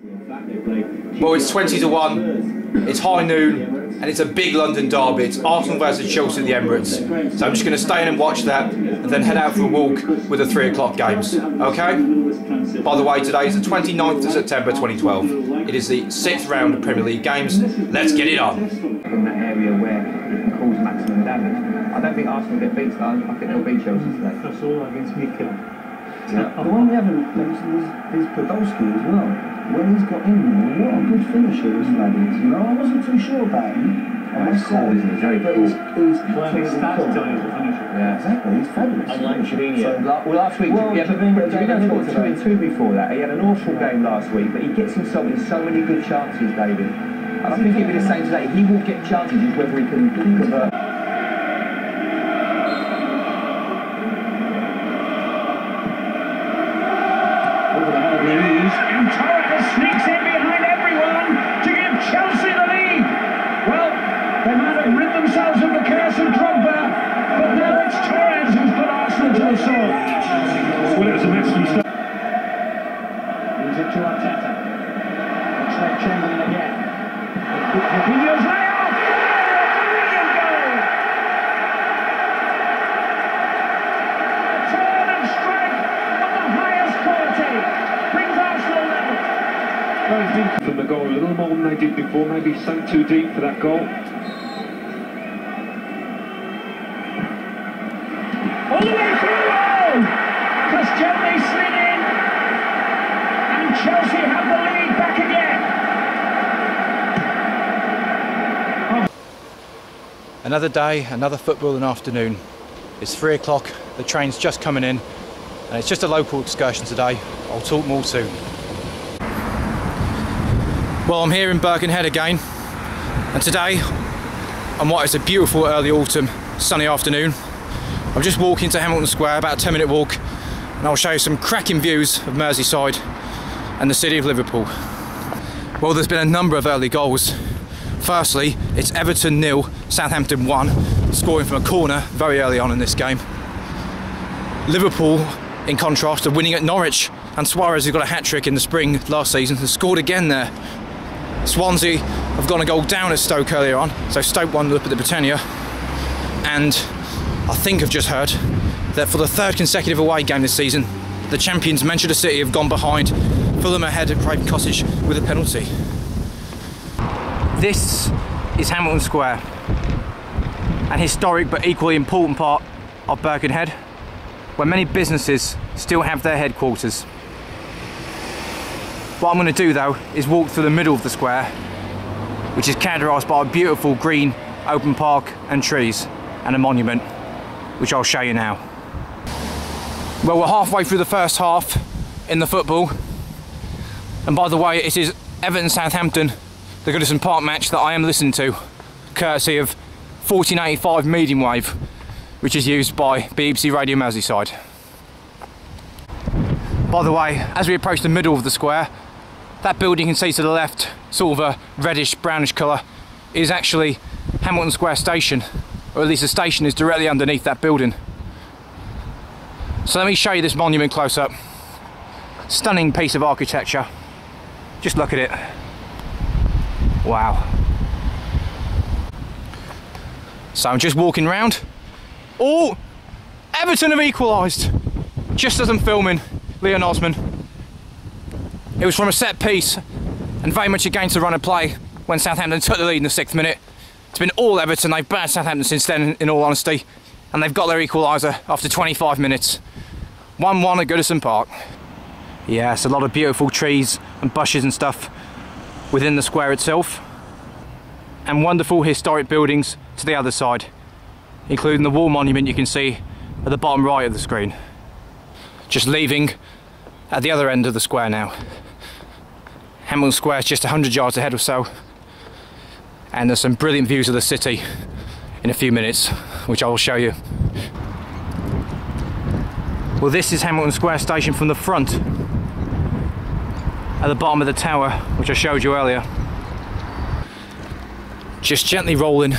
Well, it's 20 to 1, it's high noon, and it's a big London derby. It's Arsenal versus Chelsea at the Emirates. So I'm just going to stay in and watch that, and then head out for a walk with the 3 o'clock games. Okay? By the way, today is the 29th of September 2012. It is the 6th round of Premier League games. Let's get it on. In that area where it can cause maximum damage. I don't think Arsenal get beat today. I think they'll beat Chelsea today. That's all against Mikel. Yeah. The one we haven't mentioned is Podolski as well. When he's got in there, what a good finisher this lad is. You know, I wasn't too sure about him. He's cool, isn't he? Very cool. He's well, his stats tell you the finisher. Yeah, exactly. He's fabulous. Unlike Jorginho. So, well, last week, Jorginho scored 2 in 2 before that. He had an awful game last week, but he gets himself in so many good chances, David. And I think he'll be the same today. He will get chances, just whether he can convert. And Torres sneaks in behind everyone to give Chelsea the lead. Well, they might have rid themselves of the curse of Drogba, but now it's Torres who's put Arsenal to the sword. Well, it was a match from start. Leaves it to Arteta. Trent Chamberlain again. Coutinho's layoff. Brilliant goal. Turn and strike of the highest quality. Brings Arsenal level. Very deep from the goal, a little more than they did before, maybe sunk too deep for that goal. All the way through, just gently slid in, and Chelsea have the lead back again. Another day, another footballing afternoon. It's 3 o'clock, the train's just coming in, and it's just a local excursion today. I'll talk more soon. Well, I'm here in Birkenhead again, and today, on what is a beautiful early autumn, sunny afternoon, I'm just walking to Hamilton Square, about a 10-minute walk, and I'll show you some cracking views of Merseyside and the city of Liverpool. Well, there's been a number of early goals. Firstly, it's Everton 0, Southampton 1, scoring from a corner very early on in this game. Liverpool, in contrast, are winning at Norwich, and Suarez, who got a hat-trick in the spring last season, has scored again there. Swansea have gone a goal down at Stoke earlier on, so Stoke 1 up at the Britannia, and I think I've just heard that for the 3rd consecutive away game this season, the champions Manchester City have gone behind, Fulham ahead at Craven Cottage with a penalty. This is Hamilton Square, an historic but equally important part of Birkenhead, where many businesses still have their headquarters. What I'm going to do though is walk through the middle of the square, which is characterised by a beautiful green open park and trees and a monument, which I'll show you now. Well, we're halfway through the first half in the football, and by the way, it is Everton Southampton, the Goodison Park match that I am listening to, courtesy of 1485 medium wave, which is used by BBC Radio Merseyside. By the way, as we approach the middle of the square, that building you can see to the left, sort of a reddish brownish colour, is actually Hamilton Square Station, or at least the station is directly underneath that building. So let me show you this monument close up. Stunning piece of architecture. Just look at it. Wow. So I'm just walking round. Oh! Everton have equalised! Just as I'm filming, Leon Osman. It was from a set piece and very much against the run of play when Southampton took the lead in the 6th minute. It's been all Everton, they've battered Southampton since then, in all honesty, and they've got their equaliser after 25 minutes. 1-1 at Goodison Park. Yes, a lot of beautiful trees and bushes and stuff within the square itself, and wonderful historic buildings to the other side, including the wall monument you can see at the bottom right of the screen. Just leaving at the other end of the square now. Hamilton Square is just 100 yards ahead or so, and there's some brilliant views of the city in a few minutes, which I will show you. Well, this is Hamilton Square Station from the front, at the bottom of the tower, which I showed you earlier. Just gently rolling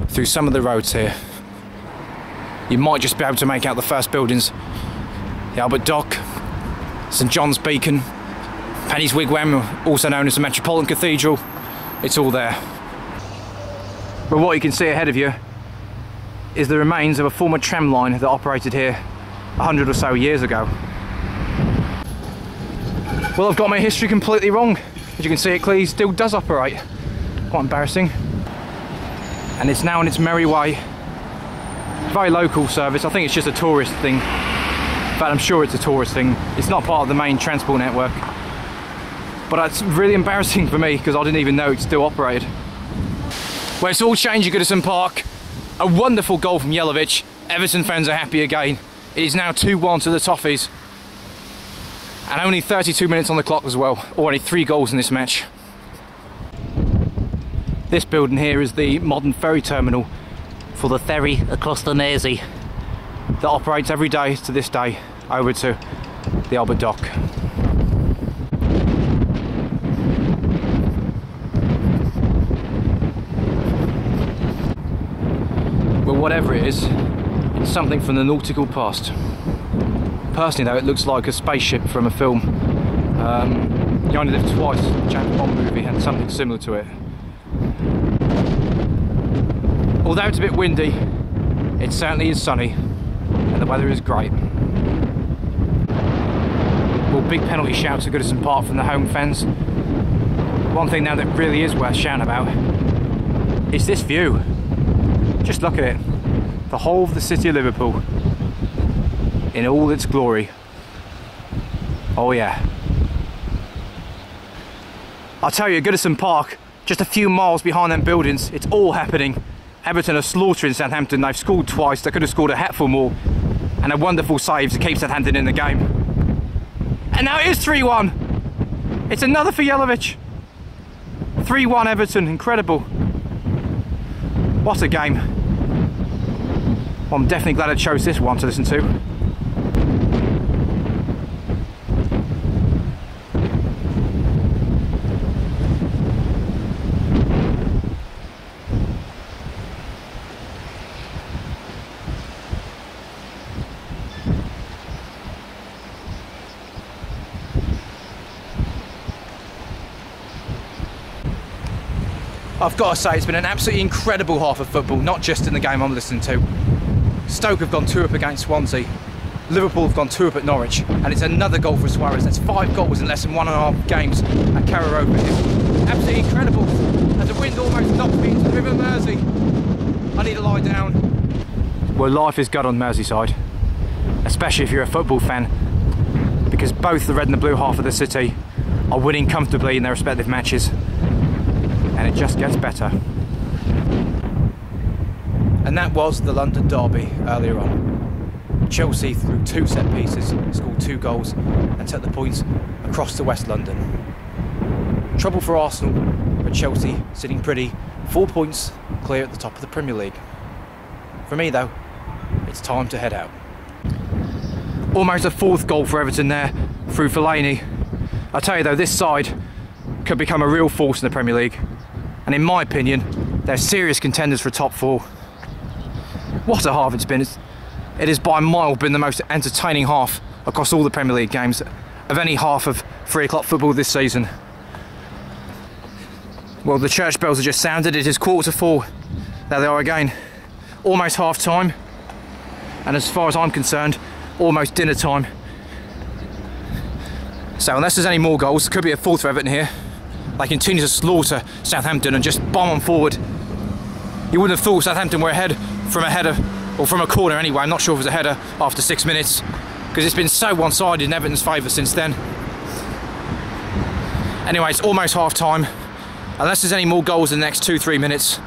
through some of the roads here. You might just be able to make out the first buildings. The Albert Dock, St John's Beacon, Penny's Wigwam, also known as the Metropolitan Cathedral, it's all there. But what you can see ahead of you is the remains of a former tram line that operated here 100 or so years ago. Well, I've got my history completely wrong. As you can see, it clearly still does operate. Quite embarrassing. And it's now on its merry way. Very local service. I think it's just a tourist thing. In fact, I'm sure it's a tourist thing. It's not part of the main transport network. But it's really embarrassing for me because I didn't even know it still operated. Well, it's all changed at Goodison Park. A wonderful goal from Jelovic. Everton fans are happy again. It is now 2-1 to the Toffees. And only 32 minutes on the clock as well. Already 3 goals in this match. This building here is the modern ferry terminal for the ferry across the Mersey that operates every day to this day over to the Albert Dock. Well, whatever it is, it's something from the nautical past. Personally though, it looks like a spaceship from a film. You Only Live Twice, the James Bond movie, had something similar to it. Although it's a bit windy, it certainly is sunny and the weather is great. Well, big penalty shouts at Goodison Park from the home fans. One thing now that really is worth shouting about is this view. Just look at it. The whole of the city of Liverpool in all its glory. Oh yeah. I'll tell you, Goodison Park, just a few miles behind them buildings, it's all happening. Everton are slaughtering Southampton. They've scored twice. They could have scored a hatful more. And a wonderful save to keep Southampton in the game. And now it is 3-1. It's another for Jelovic. 3-1 Everton. Incredible. What a game. Well, I'm definitely glad I chose this one to listen to. I've got to say, it's been an absolutely incredible half of football, not just in the game I'm listening to. Stoke have gone 2-up against Swansea, Liverpool have gone 2-up at Norwich, and it's another goal for Suarez. That's 5 goals in less than 1.5 games at Carrow Road. Absolutely incredible. As the wind almost knocked me into the River Mersey. I need to lie down. Well, life is good on Merseyside, especially if you're a football fan, because both the red and the blue half of the city are winning comfortably in their respective matches. And it just gets better. And that was the London derby earlier on. Chelsea threw 2 set pieces, scored 2 goals and took the points across to West London. Trouble for Arsenal, but Chelsea sitting pretty, 4 points clear at the top of the Premier League. For me though, it's time to head out. Almost a 4th goal for Everton there through Fellaini. I tell you though, this side could become a real force in the Premier League. And in my opinion, they're serious contenders for top 4. What a half it's been. It has by a mile been the most entertaining half across all the Premier League games of any half of 3 o'clock football this season. Well, the church bells have just sounded. It is 4:45. There they are again. Almost half time. And as far as I'm concerned, almost dinner time. So unless there's any more goals, there could be a 4th for Everton here. They continue to slaughter Southampton and just bomb on forward. You wouldn't have thought Southampton were ahead from a header, or from a corner anyway. I'm not sure if it was a header after 6 minutes, because it's been so one-sided in Everton's favour since then. Anyway, it's almost half time. Unless there's any more goals in the next 2-3 minutes,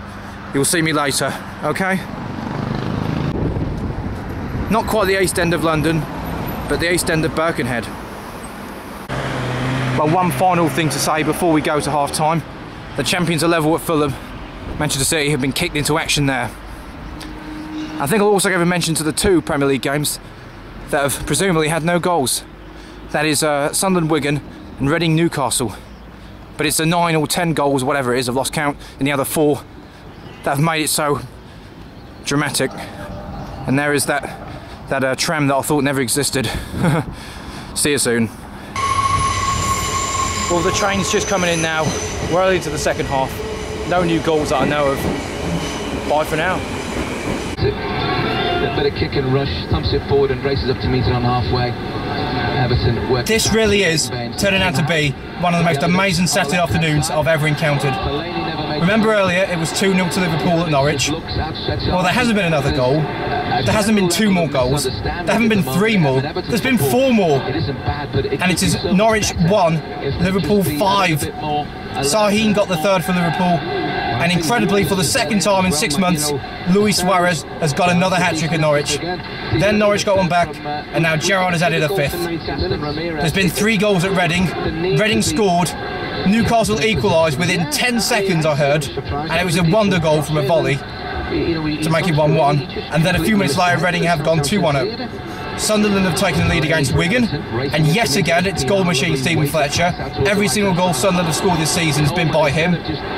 you'll see me later, okay? Not quite the East End of London, but the East End of Birkenhead. Well, one final thing to say before we go to half time. The champions are level at Fulham. Manchester City have been kicked into action there. I think I'll also give a mention to the 2 Premier League games that have presumably had no goals. That is Sunderland Wigan and Reading Newcastle. But it's the 9 or 10 goals, whatever it is, I've lost count, in the other 4 that have made it so dramatic. And there is that tram that I thought never existed. See you soon. Well, the train's just coming in now. We're early into the second half. No new goals that I know of. Bye for now. A bit of kick and rush, thumps it forward and races up to meet it on halfway. Everton works. This really is turning out to be one of the most amazing Saturday afternoons I've ever encountered. Remember earlier it was 2-0 to Liverpool at Norwich? Well, there hasn't been another goal. There hasn't been 2 more goals. There haven't been 3 more. There's been 4 more. And it is Norwich 1, Liverpool 5. Sahin got the 3rd for Liverpool. And incredibly, for the 2nd time in 6 months, Luis Suarez has got another hat-trick at Norwich. Then Norwich got one back, and now Gerrard has added a 5th. There's been 3 goals at Reading. Reading scored. Newcastle equalised within 10 seconds, I heard, and it was a wonder goal from a volley to make it 1-1. And then a few minutes later, Reading have gone 2-1 up. Sunderland have taken the lead against Wigan, and yet again, it's goal machine Stephen Fletcher. Every single goal Sunderland have scored this season has been by him.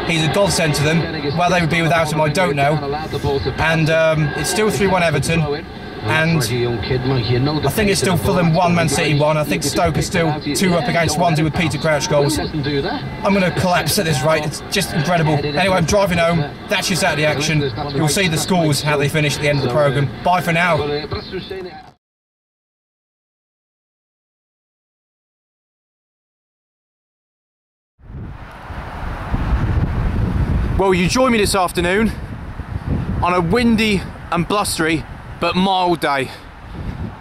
He's a godsend to them. Where they would be without him, I don't know. And it's still 3-1 Everton. And I think it's still Fulham 1, Man City 1. I think Stoke is still 2 up against Swansea with Peter Crouch goals. I'm going to collapse at this rate. It's just incredible. Anyway, I'm driving home. That's your Saturday action. You'll see the scores, how they finish at the end of the programme. Bye for now. Well, you join me this afternoon on a windy and blustery but mild day,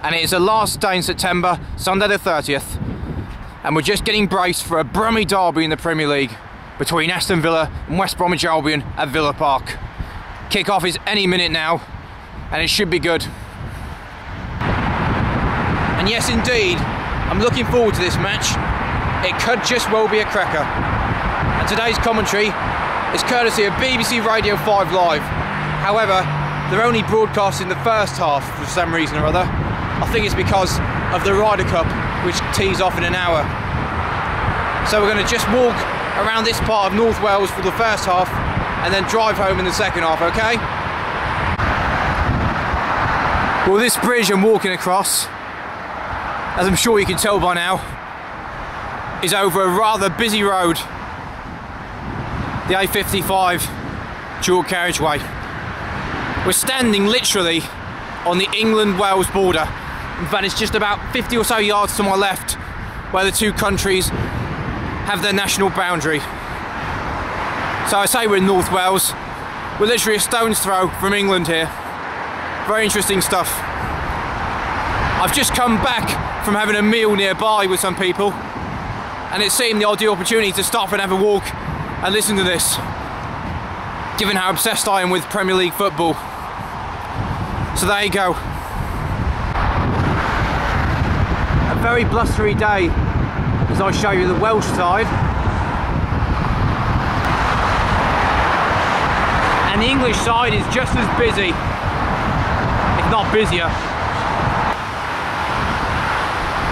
and it is the last day in September, Sunday the 30th, and we're just getting braced for a Brummy derby in the Premier League between Aston Villa and West Bromwich Albion at Villa Park. Kick-off is any minute now, and it should be good. And yes indeed, I'm looking forward to this match. It could just well be a cracker. And today's commentary is courtesy of BBC Radio 5 Live. However, they're only broadcasting the first half for some reason or other. I think it's because of the Ryder Cup, which tees off in an hour. So we're going to just walk around this part of North Wales for the first half and then drive home in the second half, okay? Well, this bridge I'm walking across, as I'm sure you can tell by now, is over a rather busy road. The A55 dual carriageway. We're standing literally on the England-Wales border. In fact, it's just about 50 or so yards to my left where the two countries have their national boundary. So I say we're in North Wales. We're literally a stone's throw from England here. Very interesting stuff. I've just come back from having a meal nearby with some people, and it seemed the ideal opportunity to stop and have a walk and listen to this, given how obsessed I am with Premier League football. So there you go. A very blustery day as I show you the Welsh side. And the English side is just as busy, if not busier.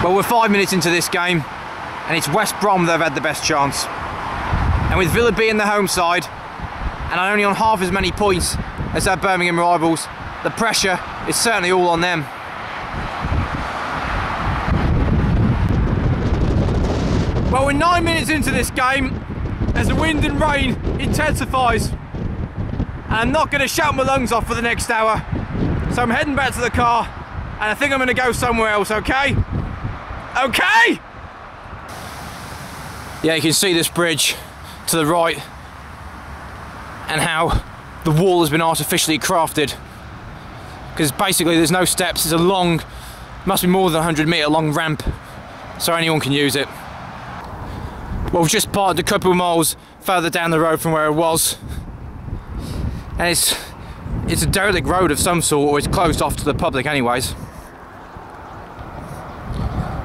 Well, we're 5 minutes into this game, and it's West Brom that have had the best chance. And with Villa being the home side, and only on half as many points as their Birmingham rivals, the pressure is certainly all on them. Well, we're 9 minutes into this game as the wind and rain intensifies. And I'm not going to shout my lungs off for the next hour. So I'm heading back to the car, and I think I'm going to go somewhere else, okay? Okay? Yeah, you can see this bridge to the right and how the wall has been artificially crafted, because basically there's no steps. It's a long, must be more than 100 metre long ramp, so anyone can use it. Well, we've just parked a couple of miles further down the road from where it was, and it's a derelict road of some sort, or it's closed off to the public anyways.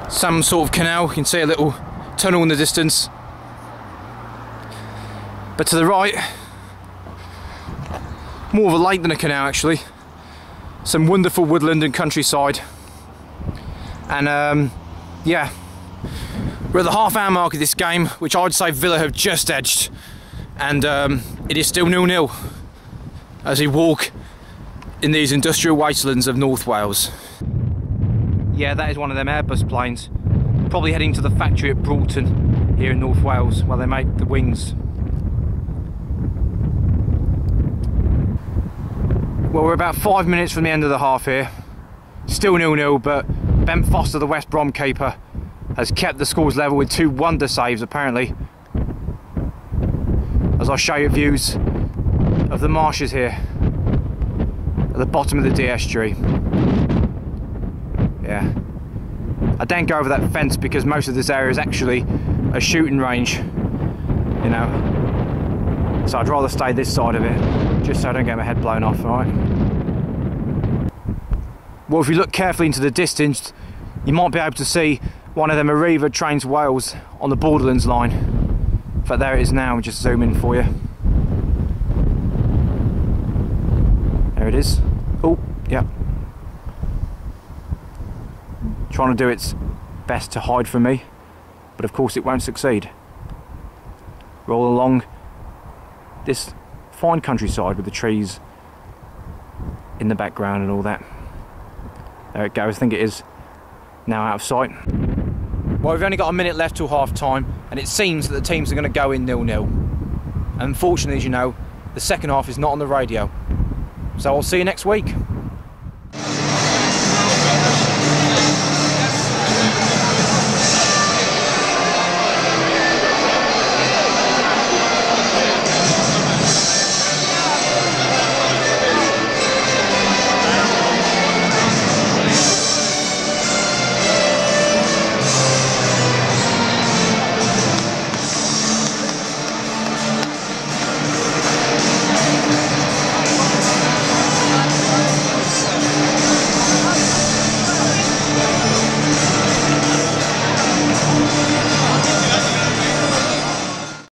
Some sort of canal. You can see a little tunnel in the distance, but to the right, more of a lake than a canal actually. Some wonderful woodland and countryside, and yeah, we're at the half-hour mark of this game, which I'd say Villa have just edged, and it is still 0-0 as we walk in these industrial wastelands of North Wales. Yeah, that is one of them Airbus planes, probably heading to the factory at Broughton here in North Wales where they make the wings. Well, we're about 5 minutes from the end of the half here. Still 0-0, but Ben Foster, the West Brom keeper, has kept the scores level with 2 wonder saves apparently. As I'll show you views of the marshes here at the bottom of the D estuary. Yeah, I don't go over that fence because most of this area is actually a shooting range, you know, so I'd rather stay this side of it just so I don't get my head blown off. Alright, well, if you look carefully into the distance you might be able to see one of them Arriva Trains Wales on the Borderlands line. But there it is now. I'll just zoom in for you. There it is. Oh, yeah. Trying to do its best to hide from me, but of course it won't succeed. Roll along this fine countryside with the trees in the background and all that. There it goes. I think it is now out of sight. Well, we've only got a minute left till half time, and it seems that the teams are going to go in 0-0. And unfortunately, as you know, the second half is not on the radio. So I'll see you next week.